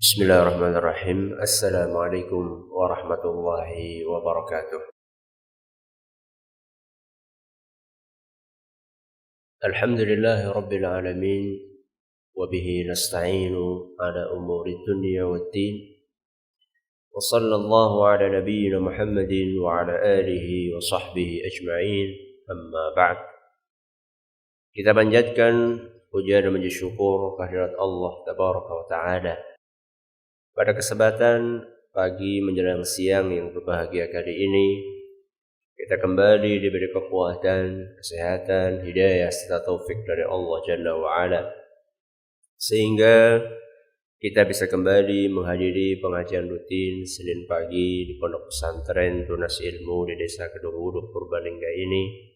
Bismillahirrahmanirrahim. Assalamualaikum warahmatullahi wabarakatuh. Alhamdulillahi rabbil alamin. Wabihi nasta'inu ala umuri dunya waddin. Wa sallallahu ala nabiyyina Muhammadin wa ala alihi wa sahbihi ajma'in. Amma ba'd. Kita panjatkan puja dan puji syukur kehadirat Allah tabaraka wa ta'ala. Pada kesempatan pagi menjelang siang yang berbahagia kali ini, kita kembali diberi kekuatan, kesehatan, hidayah serta taufik dari Allah Jalla wa'ala, sehingga kita bisa kembali menghadiri pengajian rutin Senin pagi di Pondok Pesantren Tunas Ilmu di Desa Kedunguduk Purbalingga ini.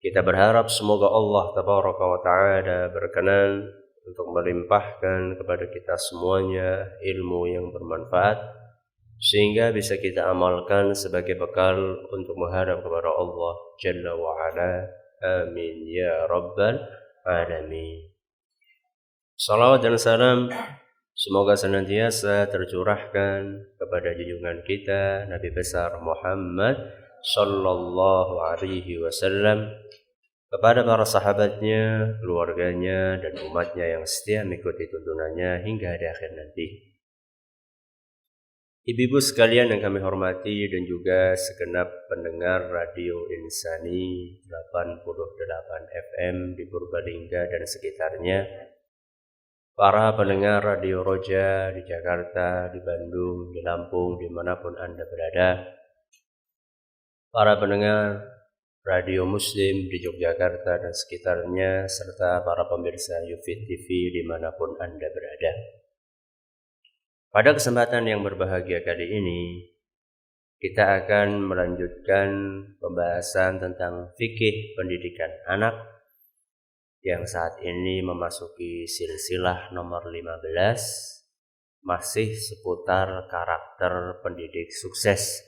Kita berharap semoga Allah Tabaraka wa Ta'ala berkenan untuk melimpahkan kepada kita semuanya ilmu yang bermanfaat, sehingga bisa kita amalkan sebagai bekal untuk menghadap kepada Allah Jalla wa'ala. Amin ya Rabbal Alamin. Salawat dan salam semoga senantiasa tercurahkan kepada junjungan kita Nabi besar Muhammad sallallahu alaihi wasallam, kepada para sahabatnya, keluarganya, dan umatnya yang setia mengikuti tuntunannya hingga di akhir nanti. Ibu-ibu sekalian yang kami hormati dan juga segenap pendengar Radio Insani 88 FM di Purbalingga dan sekitarnya, para pendengar Radio Roja di Jakarta, di Bandung, di Lampung, dimanapun Anda berada, para pendengar Radio Muslim di Yogyakarta dan sekitarnya, serta para pemirsa Yufid TV dimanapun Anda berada. Pada kesempatan yang berbahagia kali ini, kita akan melanjutkan pembahasan tentang fikih pendidikan anak yang saat ini memasuki silsilah nomor 15, masih seputar karakter pendidik sukses.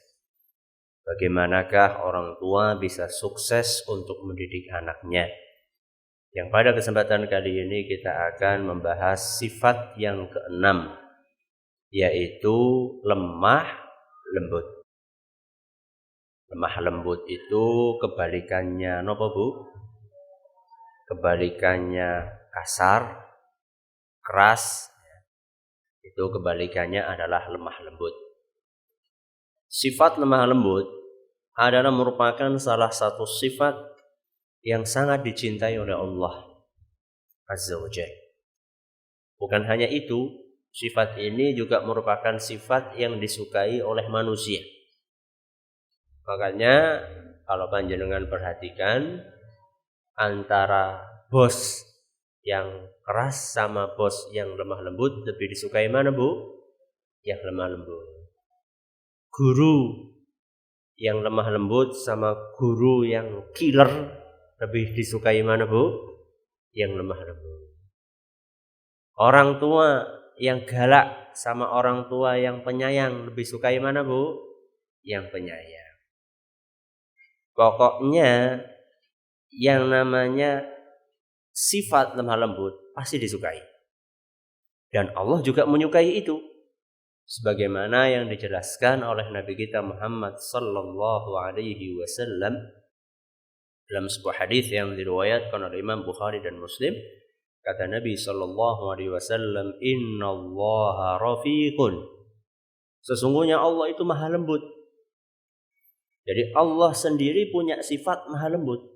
Bagaimanakah orang tua bisa sukses untuk mendidik anaknya? Yang pada kesempatan kali ini kita akan membahas sifat yang keenam, yaitu lemah lembut. Lemah lembut itu kebalikannya apa Bu? Kebalikannya kasar, keras. Itu kebalikannya adalah lemah lembut. Sifat lemah lembut adalah merupakan salah satu sifat yang sangat dicintai oleh Allah Azza wa Jalla. Bukan hanya itu, sifat ini juga merupakan sifat yang disukai oleh manusia. Makanya kalau panjenengan perhatikan, antara bos yang keras sama bos yang lemah lembut, lebih disukai mana Bu? Yang lemah lembut. Guru yang lemah lembut sama guru yang killer, lebih disukai mana Bu? Yang lemah lembut. Orang tua yang galak sama orang tua yang penyayang, lebih sukai mana Bu? Yang penyayang. Pokoknya yang namanya sifat lemah lembut pasti disukai. Dan Allah juga menyukai itu. Sebagaimana yang dijelaskan oleh Nabi kita Muhammad sallallahu alaihi wasallam dalam sebuah hadis yang diriwayatkan oleh Imam Bukhari dan Muslim, kata Nabi sallallahu alaihi wasallam, "Innallaha rafiqun." Sesungguhnya Allah itu maha lembut. Jadi Allah sendiri punya sifat maha lembut.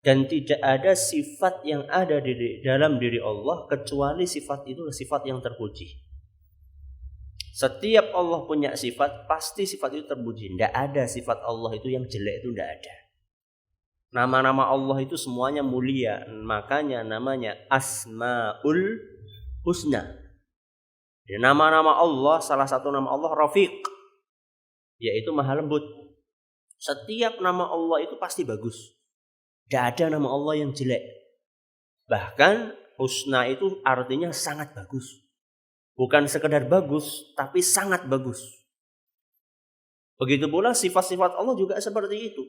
Dan tidak ada sifat yang ada di dalam diri Allah kecuali sifat itu sifat yang terpuji. Setiap Allah punya sifat, pasti sifat itu terpuji. Tidak ada sifat Allah itu yang jelek, itu tidak ada. Nama-nama Allah itu semuanya mulia. Makanya namanya Asmaul Husna. Jadi nama-nama Allah, salah satu nama Allah Rafiq, yaitu maha lembut. Setiap nama Allah itu pasti bagus. Tidak ada nama Allah yang jelek. Bahkan Husna itu artinya sangat bagus. Bukan sekedar bagus, tapi sangat bagus. Begitu pula sifat-sifat Allah juga seperti itu.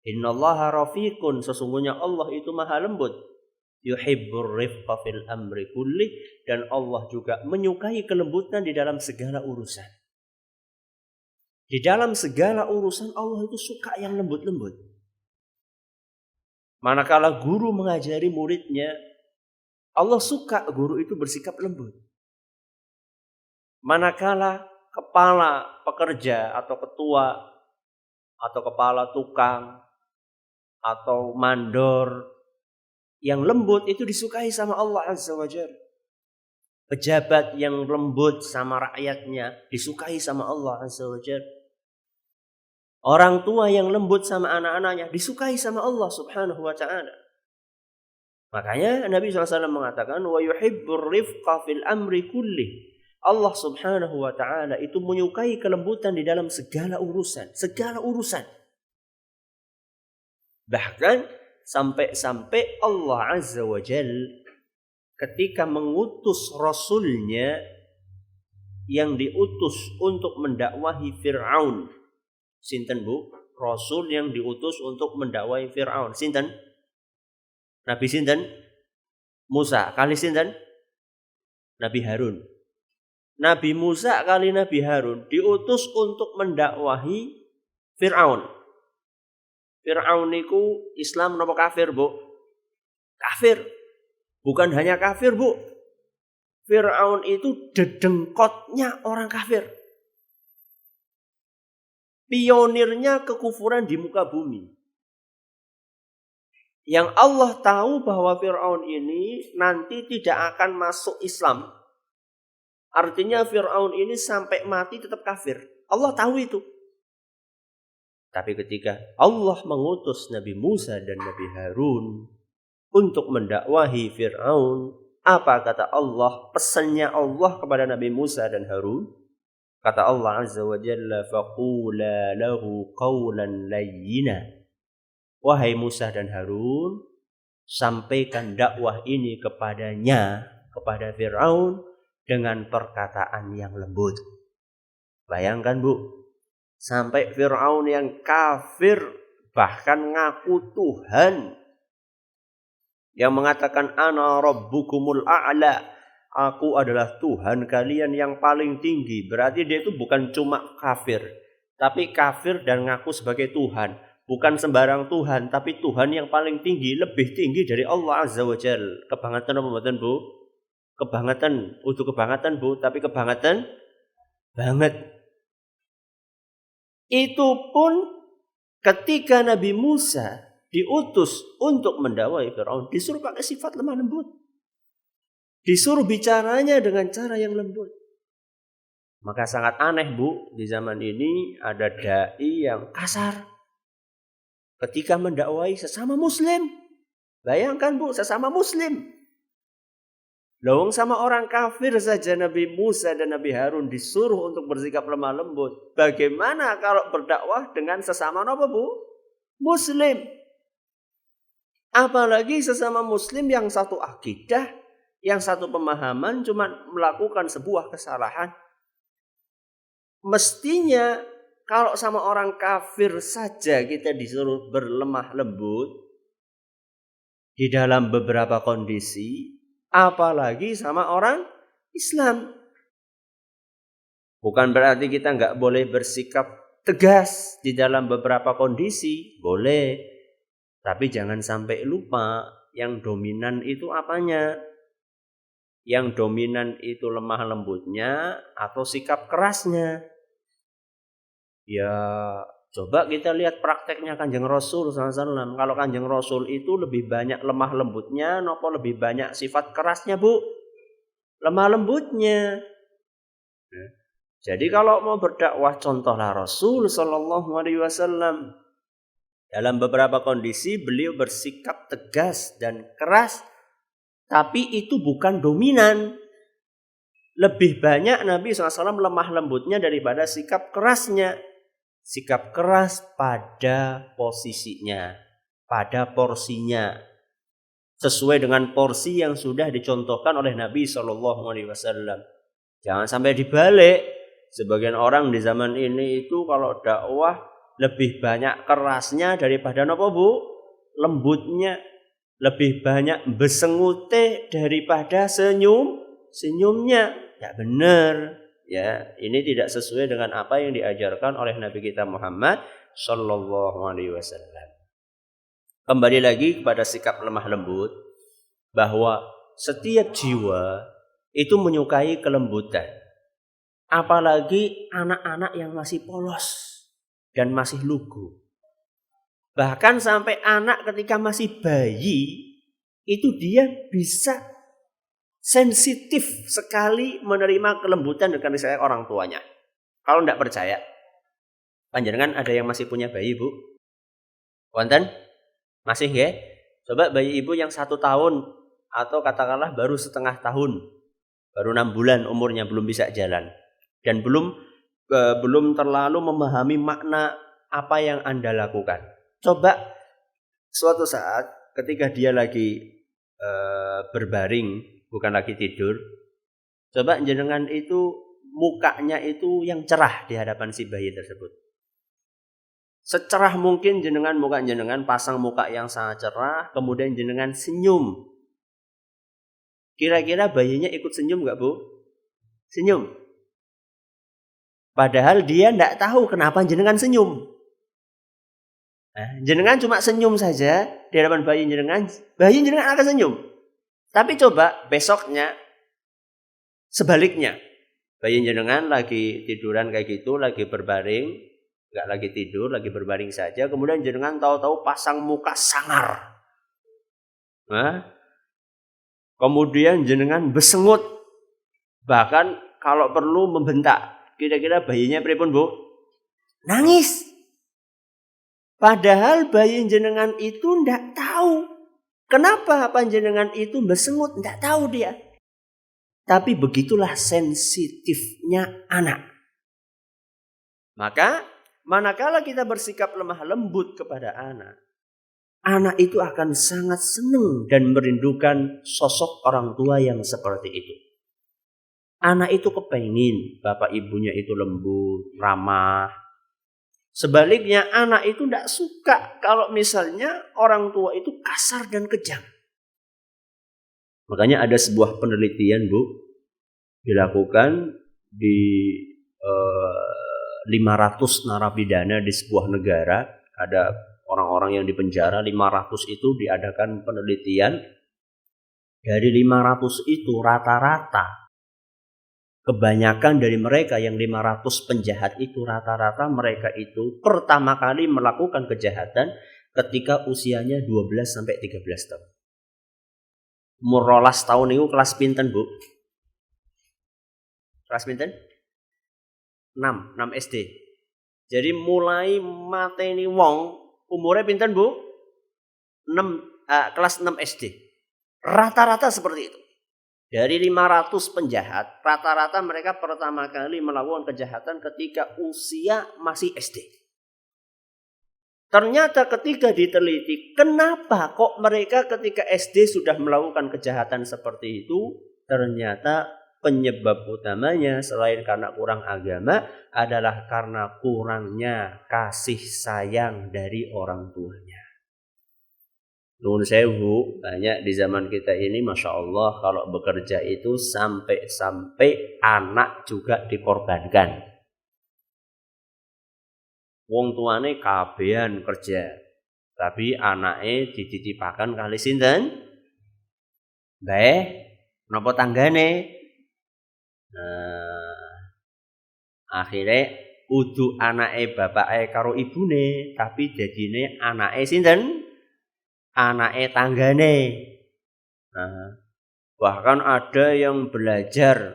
Innallaha rafiqun, sesungguhnya Allah itu maha lembut. yuhibbur rifqa fil amri kulli, dan Allah juga menyukai kelembutan di dalam segala urusan. Di dalam segala urusan Allah itu suka yang lembut-lembut. Manakala guru mengajari muridnya, Allah suka guru itu bersikap lembut. Manakala kepala pekerja atau ketua atau kepala tukang atau mandor yang lembut itu disukai sama Allah Azza wa Jalla. Pejabat yang lembut sama rakyatnya disukai sama Allah Azza wa Jalla. Orang tua yang lembut sama anak-anaknya disukai sama Allah Subhanahu wa ta'ala. Makanya Nabi SAW mengatakan wa yuhibbur rifqa fil amri kulli. Allah Subhanahu wa ta'ala itu menyukai kelembutan di dalam segala urusan. Segala urusan. Bahkan sampai-sampai Allah Azza wa Jalla ketika mengutus Rasulnya yang diutus untuk mendakwahi Fir'aun. Sinten bu? Rasul yang diutus untuk mendakwahi Fir'aun. Sinten? Nabi sinten? Musa. Kali sinten? Nabi Harun. Nabi Musa kali Nabi Harun diutus untuk mendakwahi Fir'aun. Fir'aun niku Islam napa kafir, Bu? Kafir. Bukan hanya kafir, Bu. Fir'aun itu dedengkotnya orang kafir. Pionirnya kekufuran di muka bumi. Yang Allah tahu bahwa Fir'aun ini nanti tidak akan masuk Islam. Artinya Fir'aun ini sampai mati tetap kafir. Allah tahu itu. Tapi ketika Allah mengutus Nabi Musa dan Nabi Harun untuk mendakwahi Fir'aun, apa kata Allah? Pesannya Allah kepada Nabi Musa dan Harun. Kata Allah Azza wa Jalla, faqula lahu qawlan layyina. Wahai Musa dan Harun, sampaikan dakwah ini kepadanya, kepada Fir'aun, dengan perkataan yang lembut. Bayangkan Bu, sampai Fir'aun yang kafir, bahkan ngaku Tuhan, yang mengatakan ana rabbukumul a'la, aku adalah Tuhan kalian yang paling tinggi. Berarti dia itu bukan cuma kafir, tapi kafir dan ngaku sebagai Tuhan. Bukan sembarang Tuhan, tapi Tuhan yang paling tinggi, lebih tinggi dari Allah Azza wa Jalla. Kebangetan apa mboten, Bu? Kebangetan, untuk kebangetan, Bu, tapi kebangetan banget. Itu pun ketika Nabi Musa diutus untuk mendakwahi Fir'aun, disuruh pakai sifat lemah lembut. Disuruh bicaranya dengan cara yang lembut. Maka sangat aneh Bu, di zaman ini ada dai yang kasar ketika mendakwahi sesama muslim. Bayangkan Bu, sesama muslim. Lawang sama orang kafir saja Nabi Musa dan Nabi Harun disuruh untuk bersikap lemah lembut. Bagaimana kalau berdakwah dengan sesama apa Bu? Muslim. Apalagi sesama muslim yang satu akidah, yang satu pemahaman, cuma melakukan sebuah kesalahan. Mestinya kalau sama orang kafir saja kita disuruh berlemah lembut di dalam beberapa kondisi, apalagi sama orang Islam. Bukan berarti kita nggak boleh bersikap tegas di dalam beberapa kondisi, boleh. Tapi jangan sampai lupa yang dominan itu apanya. Yang dominan itu lemah lembutnya atau sikap kerasnya. Ya coba kita lihat prakteknya Kanjeng Rasul SAW. Kalau Kanjeng Rasul itu lebih banyak lemah lembutnya, nopo lebih banyak sifat kerasnya Bu? Lemah lembutnya. Jadi kalau mau berdakwah, contohlah Rasul SAW. Dalam beberapa kondisi beliau bersikap tegas dan keras, tapi itu bukan dominan. Lebih banyak Nabi SAW lemah lembutnya daripada sikap kerasnya. Sikap keras pada posisinya, pada porsinya, sesuai dengan porsi yang sudah dicontohkan oleh Nabi SAW. Jangan sampai dibalik. Sebagian orang di zaman ini itu kalau dakwah lebih banyak kerasnya daripada apa Bu? Lembutnya. lebih banyak besengute daripada senyumnya. Tidak benar. Ya, ini tidak sesuai dengan apa yang diajarkan oleh Nabi kita Muhammad sallallahu alaihi wasallam. Kembali lagi kepada sikap lemah lembut, bahwa setiap jiwa itu menyukai kelembutan. Apalagi anak-anak yang masih polos dan masih lugu. Bahkan sampai anak ketika masih bayi, itu dia bisa sensitif sekali menerima kelembutan dan kasih sayang orang tuanya. Kalau tidak percaya, panjenengan ada yang masih punya bayi, Bu? Wonten? Masih ya? Coba bayi ibu yang 1 tahun atau katakanlah baru setengah tahun, baru 6 bulan umurnya, belum bisa jalan dan belum terlalu memahami makna apa yang Anda lakukan. Coba suatu saat ketika dia lagi berbaring, bukan lagi tidur, coba jenengan itu mukanya itu yang cerah di hadapan si bayi tersebut. Secerah mungkin jenengan muka jenengan pasang muka yang sangat cerah, kemudian jenengan senyum. Kira-kira bayinya ikut senyum enggak, Bu? Senyum. Padahal dia enggak tahu kenapa jenengan senyum. Nah, jenengan cuma senyum saja di hadapan bayi jenengan akan senyum. Tapi coba besoknya sebaliknya. Bayi jenengan lagi tiduran kayak gitu, lagi berbaring, enggak lagi tidur, lagi berbaring saja, kemudian jenengan tahu-tahu pasang muka sangar. Kemudian jenengan besengut, bahkan kalau perlu membentak. Kira-kira bayinya pripun, Bu? Nangis. Padahal bayi jenengan itu ndak tahu kenapa panjenengan itu besengut, ndak tahu dia. Tapi begitulah sensitifnya anak. Maka manakala kita bersikap lemah lembut kepada anak, anak itu akan sangat senang dan merindukan sosok orang tua yang seperti itu. Anak itu kepengin bapak ibunya itu lembut, ramah. Sebaliknya anak itu tidak suka kalau misalnya orang tua itu kasar dan kejam. Makanya ada sebuah penelitian, Bu, dilakukan di 500 narapidana di sebuah negara. Ada orang-orang yang dipenjara 500 itu, diadakan penelitian. Dari 500 itu rata-rata kebanyakan dari mereka yang 500 penjahat itu, rata-rata mereka itu pertama kali melakukan kejahatan ketika usianya 12 sampai 13 tahun. Umur 12 tahun itu kelas pinten, Bu? Kelas pinten? 6 SD. Jadi mulai mateni wong umurnya pinten, Bu? Kelas 6 SD. Rata-rata seperti itu. Dari 500 penjahat, rata-rata mereka pertama kali melakukan kejahatan ketika usia masih SD. Ternyata ketika diteliti, kenapa kok mereka ketika SD sudah melakukan kejahatan seperti itu? Ternyata penyebab utamanya selain karena kurang agama adalah karena kurangnya kasih sayang dari orang tuanya. Nuhun sewu, banyak di zaman kita ini Masya Allah kalau bekerja itu sampai anak juga dikorbankan. Wong tuane kabehan kerja, tapi anaknya dititipakan kali sinten? Mbah, napa tanggane? Akhirnya udu anake bapake karo ibune, tapi dadine anake sinten? Anake tanggane. Bahkan ada yang belajar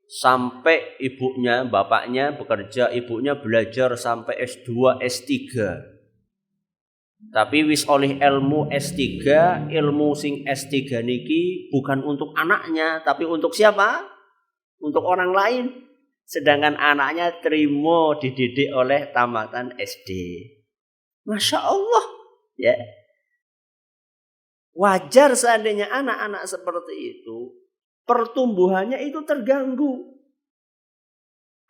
sampai ibunya, bapaknya bekerja, ibunya belajar sampai S2, S3. Tapi wis oleh ilmu S3, ilmu sing S3 niki bukan untuk anaknya, tapi untuk siapa? Untuk orang lain. Sedangkan anaknya terima dididik oleh tamatan SD. Masya Allah, ya. Wajar seandainya anak-anak seperti itu, pertumbuhannya itu terganggu.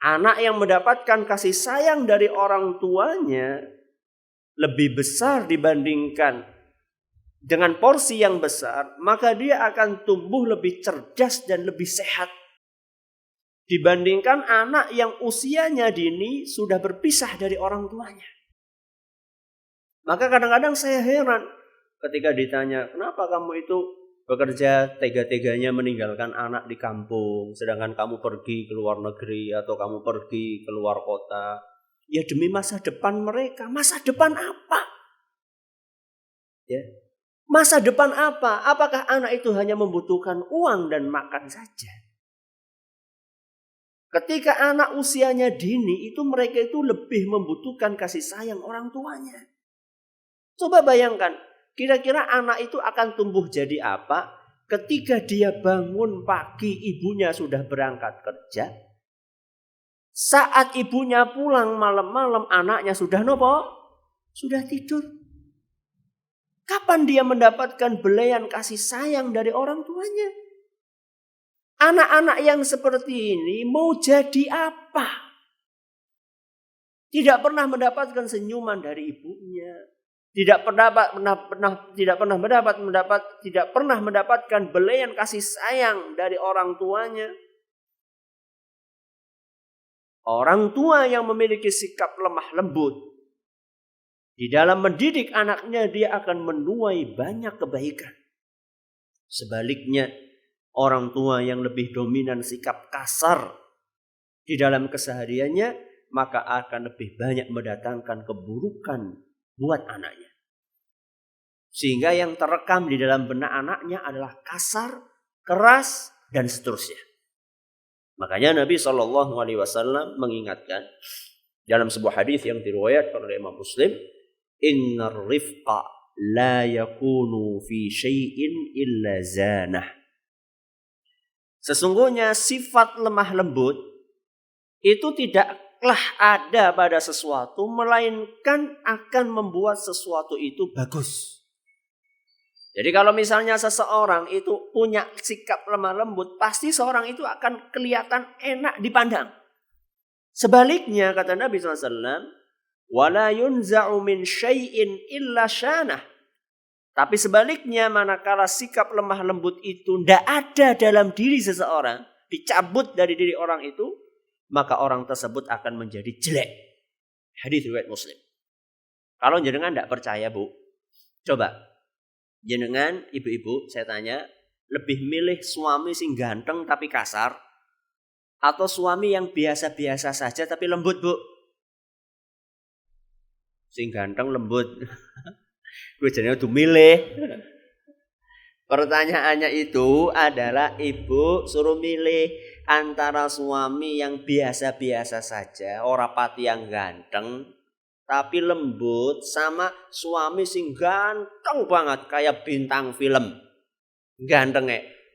Anak yang mendapatkan kasih sayang dari orang tuanya lebih besar dibandingkan dengan porsi yang besar, maka dia akan tumbuh lebih cerdas dan lebih sehat dibandingkan anak yang usianya dini sudah berpisah dari orang tuanya. Maka kadang-kadang saya heran ketika ditanya, kenapa kamu itu bekerja tega-teganya meninggalkan anak di kampung, sedangkan kamu pergi ke luar negeri atau kamu pergi ke luar kota. Ya demi masa depan mereka. Masa depan apa? Ya. Masa depan apa? Apakah anak itu hanya membutuhkan uang dan makan saja? Ketika anak usianya dini, itu mereka itu lebih membutuhkan kasih sayang orang tuanya. Coba bayangkan, kira-kira anak itu akan tumbuh jadi apa ketika dia bangun pagi ibunya sudah berangkat kerja. Saat ibunya pulang malam-malam anaknya sudah nopo? Sudah tidur. Kapan dia mendapatkan belayan kasih sayang dari orang tuanya? Anak-anak yang seperti ini mau jadi apa? Tidak pernah mendapatkan senyuman dari ibunya. Tidak pernah mendapatkan belayan kasih sayang dari orang tuanya. Orang tua yang memiliki sikap lemah lembut, di dalam mendidik anaknya dia akan menuai banyak kebaikan. Sebaliknya, orang tua yang lebih dominan sikap kasar di dalam kesehariannya, maka akan lebih banyak mendatangkan keburukan buat anaknya. Sehingga yang terekam di dalam benak anaknya adalah kasar, keras, dan seterusnya. Makanya Nabi SAW mengingatkan dalam sebuah hadis yang diriwayatkan oleh Imam Muslim, innar rifqa la yakunu fi syai'in illa zanah. Sesungguhnya sifat lemah lembut itu tidaklah ada pada sesuatu, melainkan akan membuat sesuatu itu bagus. Jadi kalau misalnya seseorang itu punya sikap lemah lembut, pasti seorang itu akan kelihatan enak dipandang. Sebaliknya kata Nabi SAW, wala yunza'u min syai'in illa syanah. Tapi sebaliknya manakala sikap lemah lembut itu tidak ada dalam diri seseorang, dicabut dari diri orang itu, maka orang tersebut akan menjadi jelek. Hadis riwayat Muslim. Kalau jenengan tidak percaya, Bu, coba jenengan ibu-ibu saya tanya, lebih milih suami sing ganteng tapi kasar atau suami yang biasa-biasa saja tapi lembut, Bu? Sing ganteng lembut. Gue jenenge tuh milih. Pertanyaannya itu adalah ibu suruh milih antara suami yang biasa-biasa saja, ora pati yang ganteng tapi lembut, sama suami sing ganteng banget kayak bintang film. Ganteng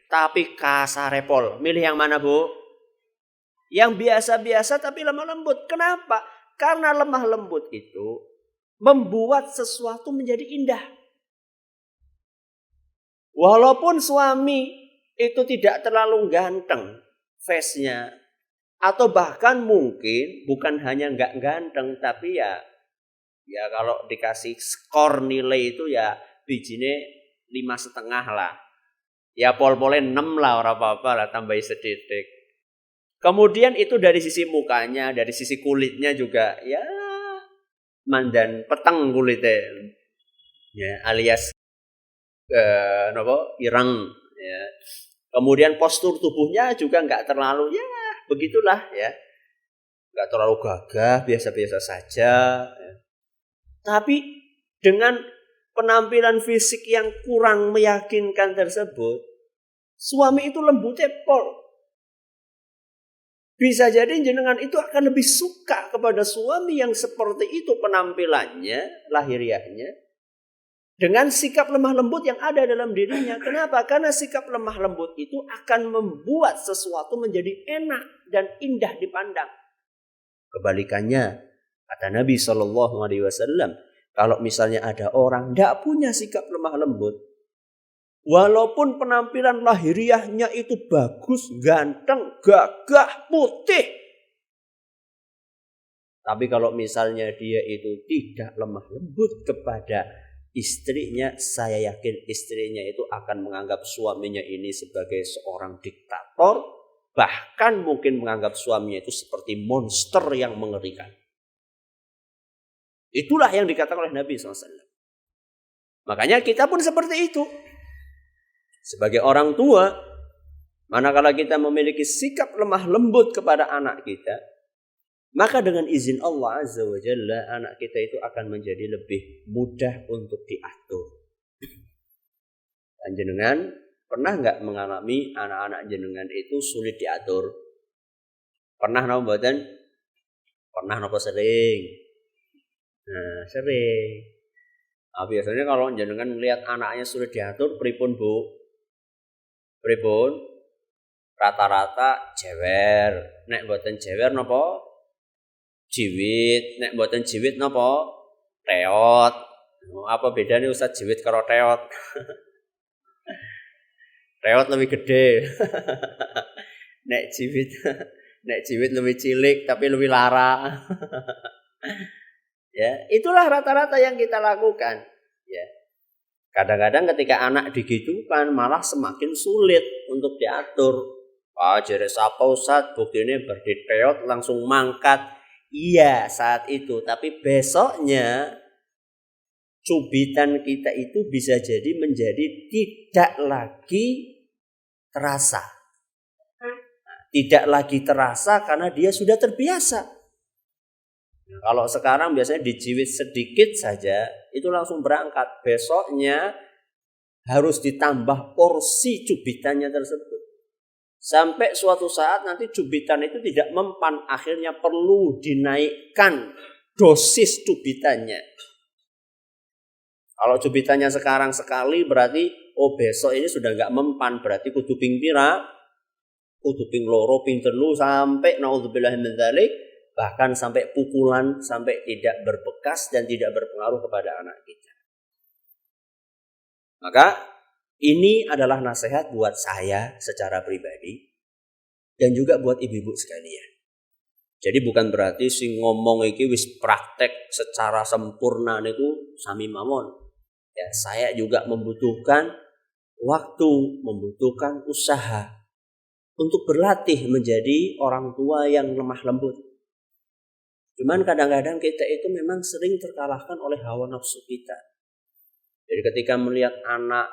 tapi kasar repol. Milih yang mana, Bu? Yang biasa-biasa tapi lemah lembut. Kenapa? Karena lemah lembut itu membuat sesuatu menjadi indah. Walaupun suami itu tidak terlalu ganteng face-nya, atau bahkan mungkin bukan hanya nggak ganteng, tapi ya kalau dikasih skor nilai itu ya bijine 5,5 lah. Ya pol-polnya 6 lah, orang apa-apa lah, tambahin sedikit. Kemudian itu dari sisi mukanya, dari sisi kulitnya juga ya mandan peteng kulitnya. Ya, alias ireng ya. Kemudian postur tubuhnya juga enggak terlalu ya begitulah ya. Enggak terlalu gagah, biasa-biasa saja ya. Tapi dengan penampilan fisik yang kurang meyakinkan tersebut, suami itu lembutnya pol. Bisa jadi jenengan itu akan lebih suka kepada suami yang seperti itu penampilannya, lahiriahnya, dengan sikap lemah lembut yang ada dalam dirinya. Kenapa? Karena sikap lemah lembut itu akan membuat sesuatu menjadi enak dan indah dipandang. Kebalikannya, kata Nabi SAW, kalau misalnya ada orang tidak punya sikap lemah lembut, walaupun penampilan lahiriahnya itu bagus, ganteng, gagah, putih, tapi kalau misalnya dia itu tidak lemah lembut kepada istrinya, saya yakin istrinya itu akan menganggap suaminya ini sebagai seorang diktator, bahkan mungkin menganggap suaminya itu seperti monster yang mengerikan. Itulah yang dikatakan oleh Nabi SAW. Makanya kita pun seperti itu. Sebagai orang tua, manakala kita memiliki sikap lemah lembut kepada anak kita, maka dengan izin Allah Azza wa Jalla, anak kita itu akan menjadi lebih mudah untuk diatur. Dan jenengan pernah nggak mengalami anak-anak jenengan itu sulit diatur? Pernah napa mboten? Pernah napa sering? Nah, sering. Biasanya kalau jenengan melihat anaknya sulit diatur, pripun Bu? Pripun? Rata-rata jewer. Nek mboten jewer napa? Jiwit, nek mboten jiwit napa? Reot. Apa bedanya Ustaz jiwit karo reot? Reot lebih gede. nek jiwit lebih cilik tapi lebih lara. Ya, itulah rata-rata yang kita lakukan, ya. Kadang-kadang ketika anak digitukan malah semakin sulit untuk diatur. Jere sapa Ustaz, buktine bar reot langsung mangkat. Iya saat itu, tapi besoknya cubitan kita itu bisa jadi menjadi tidak lagi terasa. Tidak lagi terasa karena dia sudah terbiasa. Kalau sekarang biasanya dijiwit sedikit saja itu langsung berangkat. Besoknya harus ditambah porsi cubitannya tersebut. Sampai suatu saat nanti cubitan itu tidak mempan, akhirnya perlu dinaikkan dosis cubitannya. Kalau cubitannya sekarang sekali berarti besok ini sudah enggak mempan, berarti kudu ping pira? Kudu ping loro, ping telu, sampai naudzubillah min dzalik, bahkan sampai pukulan, sampai tidak berbekas dan tidak berpengaruh kepada anak kita. Maka ini adalah nasihat buat saya secara pribadi dan juga buat ibu-ibu sekalian. Jadi bukan berarti sing ngomong iki wis praktek secara sempurna niku sami mawon. Ya, saya juga membutuhkan waktu, membutuhkan usaha untuk berlatih menjadi orang tua yang lemah lembut. Cuman kadang-kadang kita itu memang sering terkalahkan oleh hawa nafsu kita. Jadi ketika melihat anak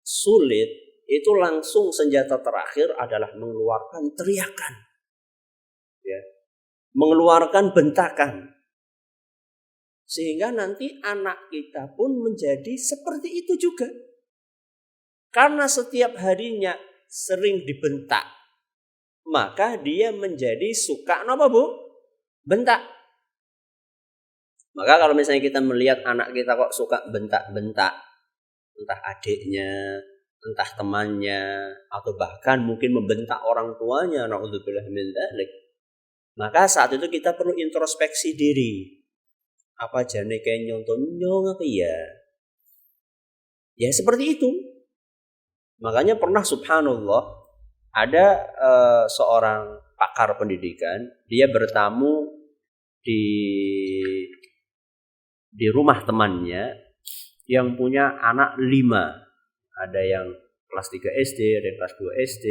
sulit, itu langsung senjata terakhir adalah mengeluarkan teriakan, ya, mengeluarkan bentakan, sehingga nanti anak kita pun menjadi seperti itu juga, karena setiap harinya sering dibentak, maka dia menjadi suka apa Bu? Bentak. Maka kalau misalnya kita melihat anak kita kok suka bentak-bentak, entah adiknya, entah temannya, atau bahkan mungkin membentak orang tuanya, naudzubillah min dzalik, maka saat itu kita perlu introspeksi diri. Apa jane kayak nyong apa ya? Ya seperti itu. Makanya pernah subhanallah ada seorang pakar pendidikan, dia bertamu di rumah temannya yang punya anak 5. Ada yang kelas 3 SD, ada yang kelas 2 SD,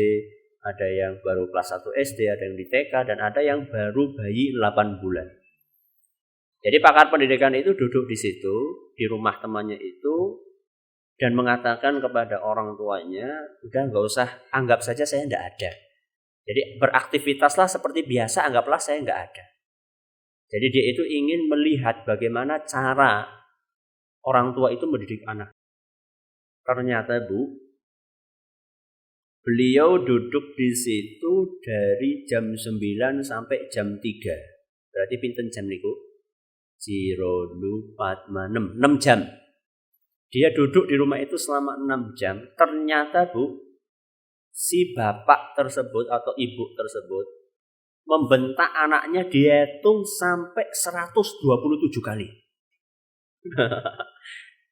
ada yang baru kelas 1 SD, ada yang di TK, dan ada yang baru bayi 8 bulan. Jadi pakar pendidikan itu duduk di situ, di rumah temannya itu, dan mengatakan kepada orang tuanya, udah gak usah, anggap saja saya gak ada. Jadi beraktivitaslah seperti biasa, anggaplah saya gak ada. Jadi dia itu ingin melihat bagaimana cara orang tua itu mendidik anak. Ternyata Bu, beliau duduk di situ dari jam 9 sampai jam 3. Berarti pinten jam niku? 0, 4, 6 jam. Dia duduk di rumah itu selama 6 jam. Ternyata Bu, si bapak tersebut atau ibu tersebut membentak anaknya dihitung sampai 127 kali.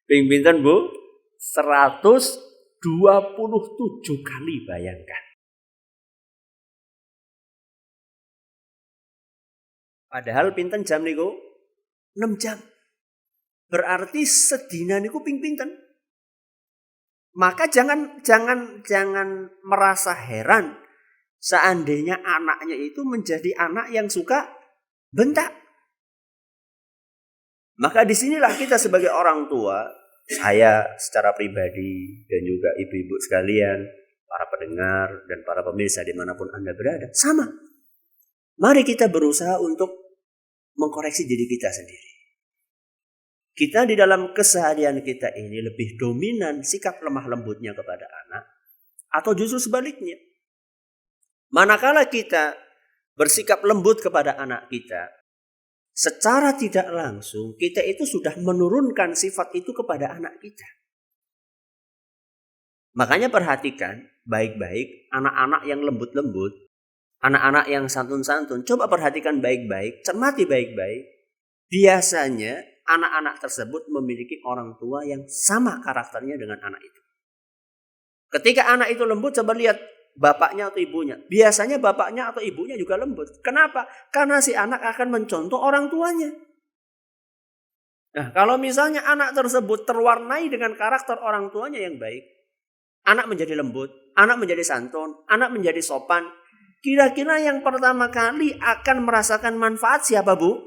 Ping pinten Bu? 127 kali, bayangkan. Padahal pinten jam niku? 6 jam. berarti sedina niku ping pinten. Maka jangan merasa heran seandainya anaknya itu menjadi anak yang suka bentak. Maka disinilah kita sebagai orang tua, saya secara pribadi dan juga ibu-ibu sekalian, para pendengar dan para pemirsa dimanapun Anda berada, sama. Mari kita berusaha untuk mengkoreksi diri kita sendiri. Kita di dalam keseharian kita ini lebih dominan sikap lemah lembutnya kepada anak, atau justru sebaliknya. Manakala kita bersikap lembut kepada anak kita, secara tidak langsung kita itu sudah menurunkan sifat itu kepada anak kita. Makanya perhatikan baik-baik anak-anak yang lembut-lembut, anak-anak yang santun-santun. Coba perhatikan baik-baik, cermati baik-baik. Biasanya anak-anak tersebut memiliki orang tua yang sama karakternya dengan anak itu. Ketika anak itu lembut, coba lihat bapaknya atau ibunya. Biasanya bapaknya atau ibunya juga lembut. Kenapa? Karena si anak akan mencontoh orang tuanya. Nah, kalau misalnya anak tersebut terwarnai dengan karakter orang tuanya yang baik, anak menjadi lembut, anak menjadi santun, anak menjadi sopan. Kira-kira yang pertama kali akan merasakan manfaat siapa, Bu?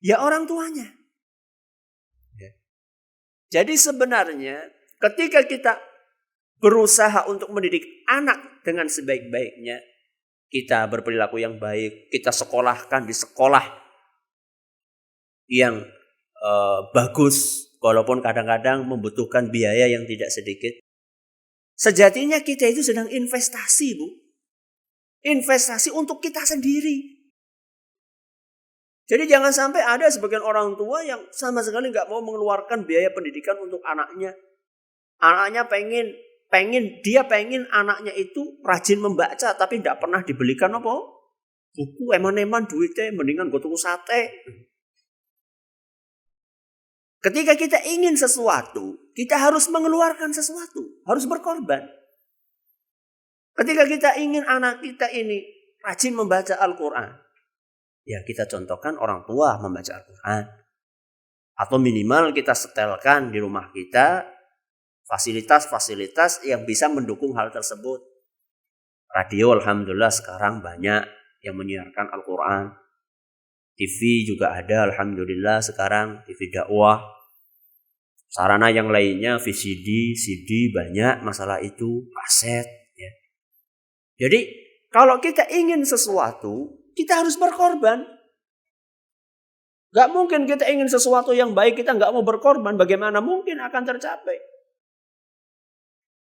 Ya orang tuanya. Jadi sebenarnya ketika kita berusaha untuk mendidik anak dengan sebaik-baiknya, kita berperilaku yang baik, kita sekolahkan di sekolah yang bagus, walaupun kadang-kadang membutuhkan biaya yang tidak sedikit. Sejatinya kita itu sedang investasi, Bu. Investasi untuk kita sendiri. Jadi jangan sampai ada sebagian orang tua yang sama sekali nggak mau mengeluarkan biaya pendidikan untuk anaknya. Anaknya dia pengen anaknya itu rajin membaca, tapi tidak pernah dibelikan apa? Buku, eman-eman duitnya, mendingan gue tuku sate. Ketika kita ingin sesuatu, kita harus mengeluarkan sesuatu, harus berkorban. Ketika kita ingin anak kita ini rajin membaca Al-Quran, ya kita contohkan orang tua membaca Al-Quran. Atau minimal kita setelkan di rumah kita fasilitas-fasilitas yang bisa mendukung hal tersebut. Radio alhamdulillah sekarang banyak yang menyiarkan Al-Quran. TV juga ada alhamdulillah sekarang, TV dakwah. Sarana yang lainnya VCD, CD banyak masalah itu, kaset. Ya. Jadi kalau kita ingin sesuatu, kita harus berkorban. Gak mungkin kita ingin sesuatu yang baik, kita gak mau berkorban. Bagaimana mungkin akan tercapai?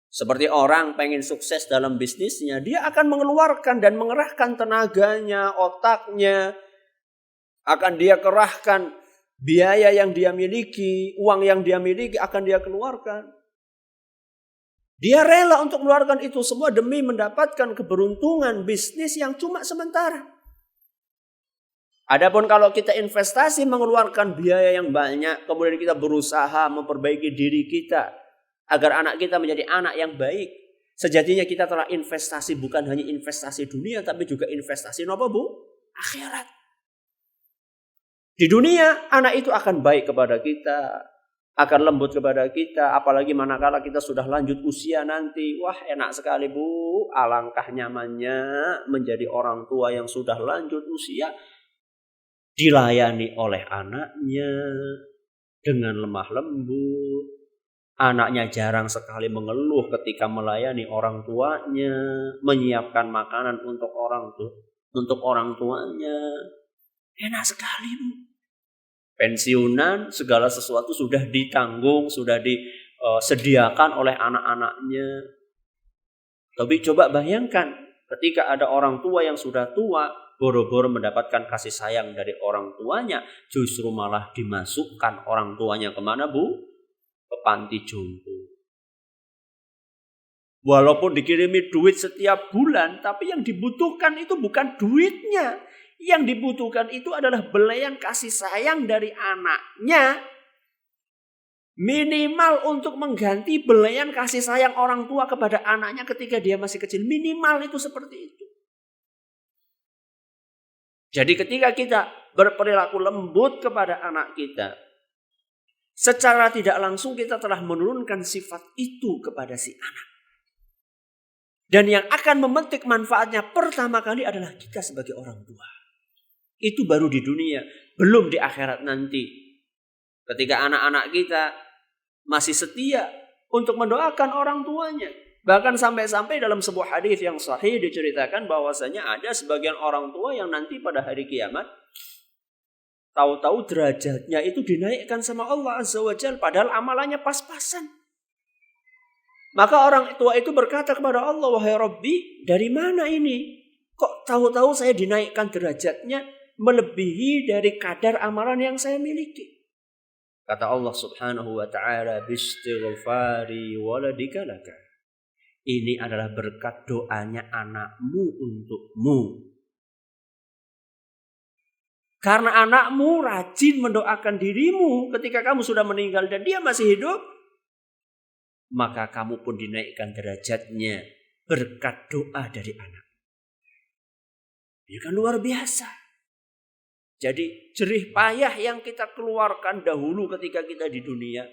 Seperti orang pengen sukses dalam bisnisnya, dia akan mengeluarkan dan mengerahkan tenaganya, otaknya. Akan dia kerahkan biaya yang dia miliki, uang yang dia miliki akan dia keluarkan. Dia rela untuk mengeluarkan itu semua demi mendapatkan keberuntungan bisnis yang cuma sementara. Adapun kalau kita investasi mengeluarkan biaya yang banyak, kemudian kita berusaha memperbaiki diri kita agar anak kita menjadi anak yang baik. Sejatinya kita telah investasi bukan hanya investasi dunia, tapi juga investasi apa, Bu? Akhirat. Di dunia anak itu akan baik kepada kita, akan lembut kepada kita, apalagi manakala kita sudah lanjut usia nanti. Wah, enak sekali, Bu. Alangkah nyamannya menjadi orang tua yang sudah lanjut usia, dilayani oleh anaknya dengan lemah lembut. Anaknya jarang sekali mengeluh ketika melayani orang tuanya, menyiapkan makanan untuk orang tuanya. Enak sekali, Bu. Pensiunan, segala sesuatu sudah ditanggung, sudah disediakan oleh anak-anaknya. Tapi coba bayangkan, ketika ada orang tua yang sudah tua, boro-boro mendapatkan kasih sayang dari orang tuanya, justru malah dimasukkan orang tuanya kemana, Bu? Ke panti jompo. Walaupun dikirimi duit setiap bulan, tapi yang dibutuhkan itu bukan duitnya. Yang dibutuhkan itu adalah belayan kasih sayang dari anaknya. Minimal untuk mengganti belayan kasih sayang orang tua kepada anaknya ketika dia masih kecil. Minimal itu seperti itu. Jadi ketika kita berperilaku lembut kepada anak kita, secara tidak langsung kita telah menurunkan sifat itu kepada si anak. Dan yang akan memetik manfaatnya pertama kali adalah kita sebagai orang tua. Itu baru di dunia, belum di akhirat nanti. Ketika anak-anak kita masih setia untuk mendoakan orang tuanya. Bahkan sampai-sampai dalam sebuah hadis yang sahih diceritakan bahwasanya ada sebagian orang tua yang nanti pada hari kiamat tahu-tahu derajatnya itu dinaikkan sama Allah Azza wa Jalla padahal amalannya pas-pasan. Maka orang tua itu berkata kepada Allah, wahai Rabbi, dari mana ini? Kok tahu-tahu saya dinaikkan derajatnya melebihi dari kadar amalan yang saya miliki? Kata Allah Subhanahu wa ta'ala, bistighfari waladika laka. Ini adalah berkat doanya anakmu untukmu. Karena anakmu rajin mendoakan dirimu ketika kamu sudah meninggal dan dia masih hidup, maka kamu pun dinaikkan derajatnya berkat doa dari anak. Ini kan luar biasa. Jadi jerih payah yang kita keluarkan dahulu ketika kita di dunia.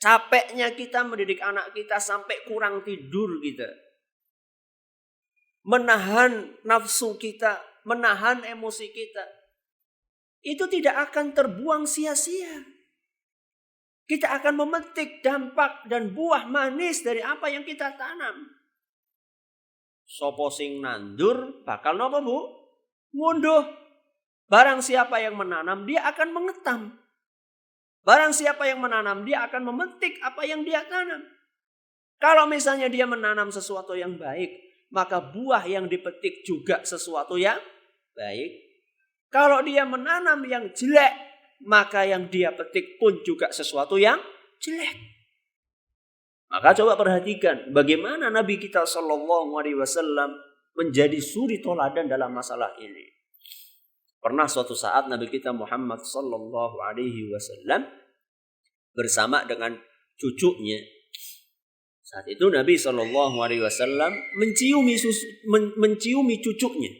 Capeknya kita mendidik anak kita sampai kurang tidur kita. Menahan nafsu kita, menahan emosi kita. Itu tidak akan terbuang sia-sia. Kita akan memetik dampak dan buah manis dari apa yang kita tanam. Sopo sing nandur bakal napa Bu? Ngunduh. Barang siapa yang menanam dia akan mengetam. Barang siapa yang menanam dia akan memetik apa yang dia tanam. Kalau misalnya dia menanam sesuatu yang baik, maka buah yang dipetik juga sesuatu yang baik. Kalau dia menanam yang jelek, maka yang dia petik pun juga sesuatu yang jelek. Maka coba perhatikan bagaimana Nabi kita SAW menjadi suri toladan dalam masalah ini. Pernah suatu saat Nabi kita Muhammad SAW bersama dengan cucunya. Saat itu Nabi SAW menciumi cucunya,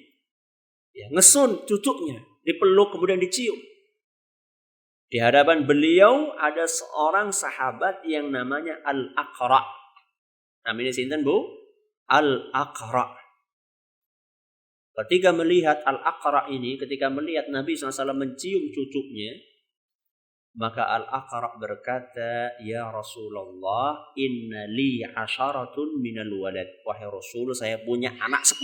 ya, ngesun cucunya, dipeluk kemudian dicium. Di hadapan beliau ada seorang sahabat yang namanya Al-Aqra. Namanya sinten Bu? Al-Aqra. Ketika melihat Al-Aqra ini, ketika melihat Nabi SAW mencium cucunya, maka Al-Aqra berkata, ya Rasulullah, inna li 'asharatun minal walad. Wahai Rasul, saya punya anak 10.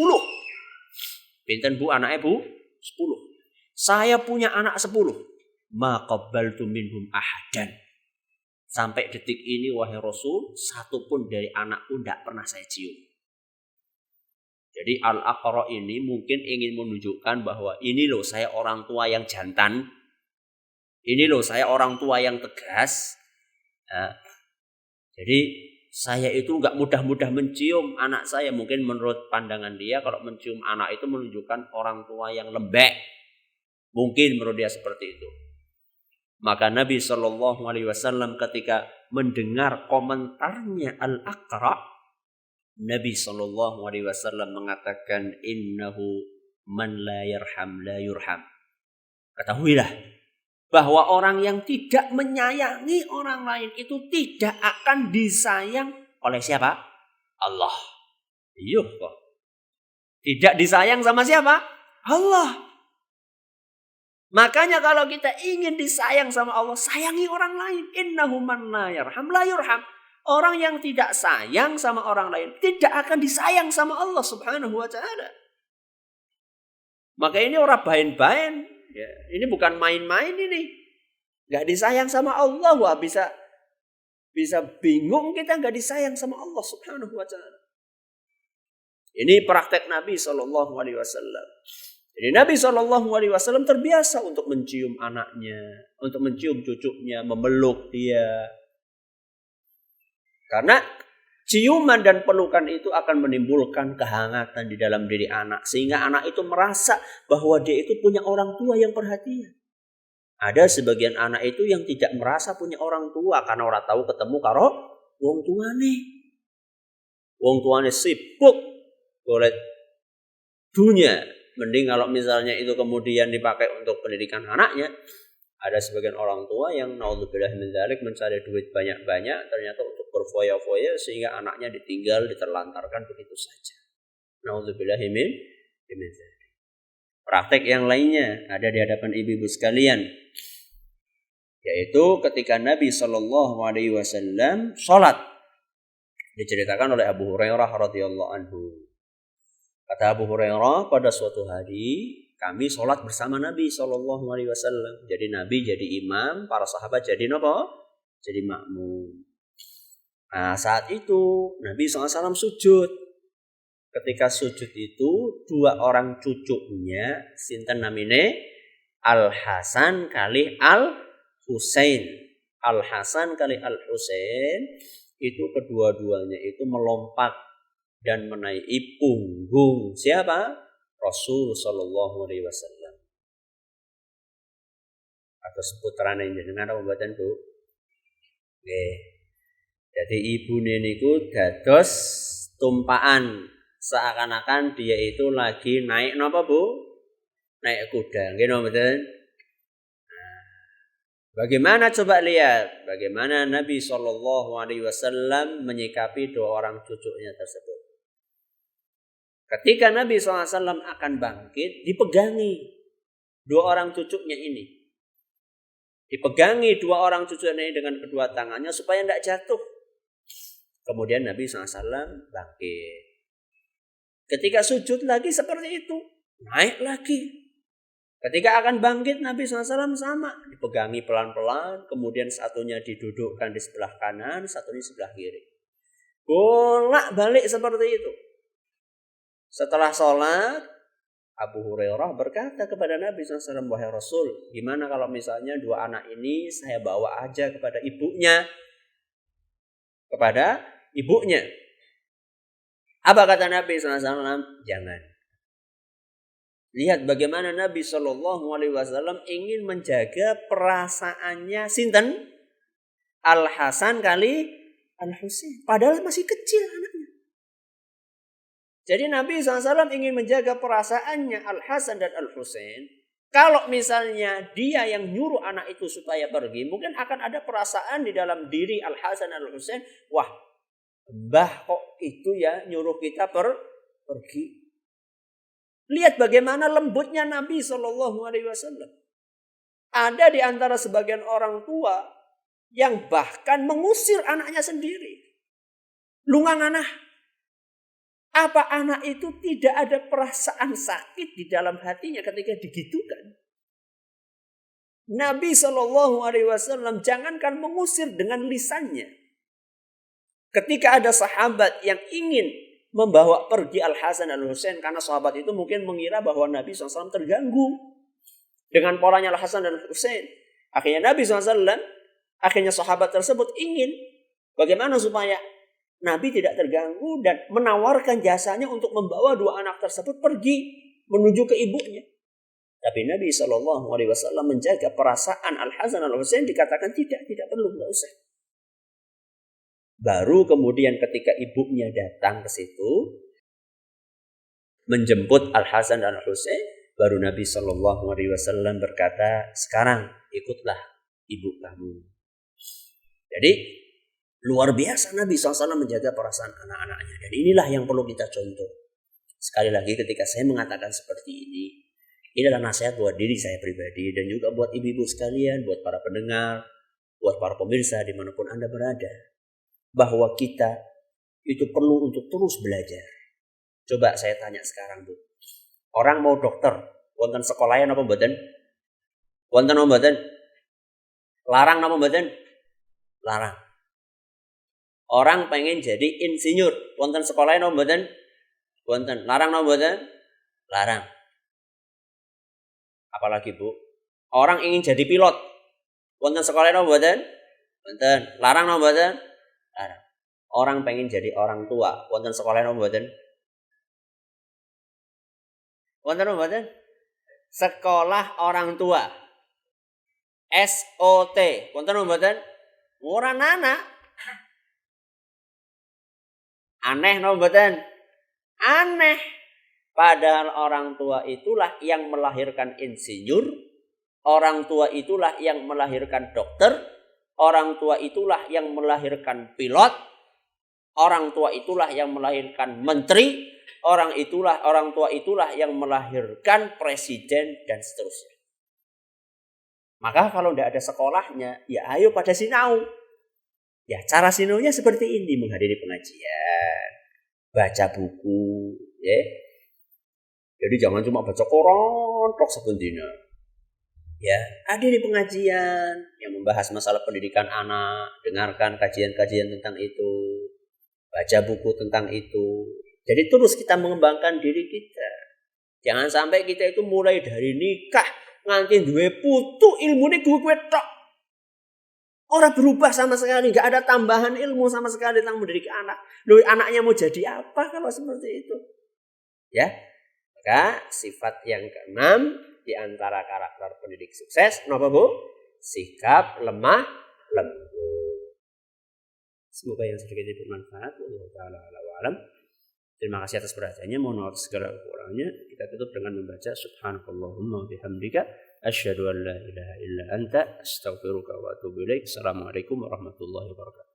Pinten Bu anaknya Bu? 10. Saya punya anak 10. Ma qabbaltu minhum ahadan. Sampai detik ini wahai Rasul, satu pun dari anakku tidak pernah saya cium. Jadi Al-Aqra ini mungkin ingin menunjukkan bahwa ini loh saya orang tua yang jantan. Ini loh saya orang tua yang tegas. Nah, jadi saya itu nggak mudah-mudah mencium anak saya. Mungkin menurut pandangan dia kalau mencium anak itu menunjukkan orang tua yang lembek. Mungkin menurut dia seperti itu. Maka Nabi SAW ketika mendengar komentarnya Al-Aqra, Nabi SAW mengatakan, innahu man la yarham la yurham. Ketahuilah bahwa orang yang tidak menyayangi orang lain itu tidak akan disayang oleh siapa? Allah. Iya kok. Tidak disayang sama siapa? Allah. Makanya kalau kita ingin disayang sama Allah, sayangi orang lain. Innahu man la yarham la yurham. Orang yang tidak sayang sama orang lain tidak akan disayang sama Allah Subhanahu wa ta'ala. Maka ini orang bain-bain. Ya, ini bukan main-main ini. Gak disayang sama Allah. Wah, bisa bingung kita gak disayang sama Allah Subhanahu wa ta'ala. Ini praktek Nabi SAW. Jadi Nabi SAW terbiasa untuk mencium anaknya, untuk mencium cucunya, memeluk dia. Karena ciuman dan pelukan itu akan menimbulkan kehangatan di dalam diri anak. Sehingga anak itu merasa bahwa dia itu punya orang tua yang perhatian. Ada sebagian anak itu yang tidak merasa punya orang tua karena orang tahu ketemu karo wong tuane. Wong tuane sibuk golek dunia. Mending kalau misalnya itu kemudian dipakai untuk pendidikan anaknya, Ada sebagian orang tua yang naudzubillah min dzalik mencari duit banyak-banyak ternyata untuk berfoya-foya sehingga anaknya ditinggal, diterlantarkan begitu saja. Naudzubillah min dzalik. Praktek yang lainnya ada di hadapan ibu-ibu sekalian, yaitu ketika Nabi Shallallahu Alaihi Wasallam sholat, diceritakan oleh Abu Hurairah radhiyallahu anhu. Kata Abu Hurairah, pada suatu hari kami sholat bersama Nabi Shallallahu Alaihi Wasallam. Jadi Nabi jadi imam, para sahabat jadi apa? Jadi makmum. Nah, saat itu Nabi SAW sujud. Ketika sujud itu dua orang cucunya, sinten namine Al Hasan kali Al Husain. Al Hasan kali Al Husain itu kedua-duanya itu melompat dan menaiki punggung siapa? Rasul Sallallahu Alaihi Wasallam. Atau seputaran yang jenengan apa mboten Bu? Nggih. Jadi ibu niku dados tumpaan, seakan-akan dia itu lagi naik napa Bu? Naik kuda. Nggih napa mboten? Bagaimana coba lihat bagaimana Nabi Sallallahu Alaihi Wasallam menyikapi dua orang cucunya tersebut. Ketika Nabi SAW akan bangkit, dipegangi dua orang cucunya ini. Dipegangi dua orang cucunya ini dengan kedua tangannya supaya tidak jatuh. Kemudian Nabi SAW bangkit. Ketika sujud lagi seperti itu, naik lagi. Ketika akan bangkit Nabi SAW sama. Dipegangi pelan-pelan, kemudian satunya didudukkan di sebelah kanan, satunya di sebelah kiri. Bolak-balik seperti itu. Setelah sholat, Abu Hurairah berkata kepada Nabi SAW, wahai Rasul, gimana kalau misalnya dua anak ini saya bawa aja kepada ibunya? Kepada ibunya. Apa kata Nabi SAW? Jangan. Lihat bagaimana Nabi SAW ingin menjaga perasaannya sinten? Al Hasan kali Al Husain. Padahal masih kecil anaknya. Jadi Nabi SAW ingin menjaga perasaannya Al Hasan dan Al Husain. Kalau misalnya dia yang nyuruh anak itu supaya pergi, mungkin akan ada perasaan di dalam diri Al Hasan dan Al Husain, wah, mbah kok itu ya nyuruh kita pergi. Lihat bagaimana lembutnya Nabi SAW. Ada di antara sebagian orang tua yang bahkan mengusir anaknya sendiri. Lungang anak. Apa anak itu tidak ada perasaan sakit di dalam hatinya ketika digitukan? Nabi SAW jangankan mengusir dengan lisannya. Ketika ada sahabat yang ingin membawa pergi Al Hasan dan Al Husain, karena sahabat itu mungkin mengira bahwa Nabi SAW terganggu dengan polanya Al Hasan dan Al Husain. Akhirnya Nabi SAW, akhirnya sahabat tersebut ingin bagaimana supaya Nabi tidak terganggu dan menawarkan jasanya untuk membawa dua anak tersebut pergi menuju ke ibunya. Tapi Nabi SAW menjaga perasaan Al Hasan Al Husain, dikatakan tidak perlu, nggak usah. Baru kemudian ketika ibunya datang ke situ menjemput Al Hasan dan Al Husain, baru Nabi SAW berkata, sekarang ikutlah ibu kamu. Jadi luar biasa Nabi SAW menjaga perasaan anak-anaknya. Dan inilah yang perlu kita contoh. Sekali lagi ketika saya mengatakan seperti ini adalah nasihat buat diri saya pribadi dan juga buat ibu-ibu sekalian, buat para pendengar, buat para pemirsa dimanapun Anda berada. Bahwa kita itu perlu untuk terus belajar. Coba saya tanya sekarang Bu. Orang mau dokter, wonten sekolahnya napa mboten? Wonten napa mboten? Larang napa mboten? Larang. Orang pengen jadi insinyur, wonten sekolahnya napa mboten? Wonten. Larang napa mboten? Larang. Apalagi Bu, orang ingin jadi pilot, wonten sekolahnya napa mboten? Wonten. Larang napa mboten? Larang. Orang pengen jadi orang tua, wonten sekolahnya napa mboten? Wonten napa mboten? Sekolah orang tua. SOT, wonten napa mboten? Ora anak. Aneh no mboten? Aneh. Padahal orang tua itulah yang melahirkan insinyur, Orang tua itulah yang melahirkan dokter, orang tua itulah yang melahirkan pilot, orang tua itulah yang melahirkan menteri, orang tua itulah yang melahirkan presiden dan seterusnya. Maka kalau tidak ada sekolahnya, ya ayo pada sinau. Ya cara sinaunya seperti ini, menghadiri pengajian, baca buku, ya. Jadi jangan cuma baca koran tok sebendina. Ya, hadiri pengajian yang membahas masalah pendidikan anak, dengarkan kajian-kajian tentang itu, baca buku tentang itu. Jadi terus kita mengembangkan diri kita. Jangan sampai kita itu mulai dari nikah nganti duwe putu ilmune gue tok. Orang berubah sama sekali, nggak ada tambahan ilmu sama sekali tentang mendidik anak. Loh, anaknya mau jadi apa kalau seperti itu? Ya, maka sifat yang keenam di antara karakter pendidik sukses, napa Bu? Sikap lemah lembut. Semoga yang sedikit ini bermanfaat. Wallahu taala alam. Terima kasih atas perhatiannya. Mohon maaf segala kekurangannya. Kita tutup dengan membaca subhanakallahumma bihamdika asyhadu an la ilaha illa anta astaghfiruka wa atubu ilaik. Assalamualaikum warahmatullahi wabarakatuh.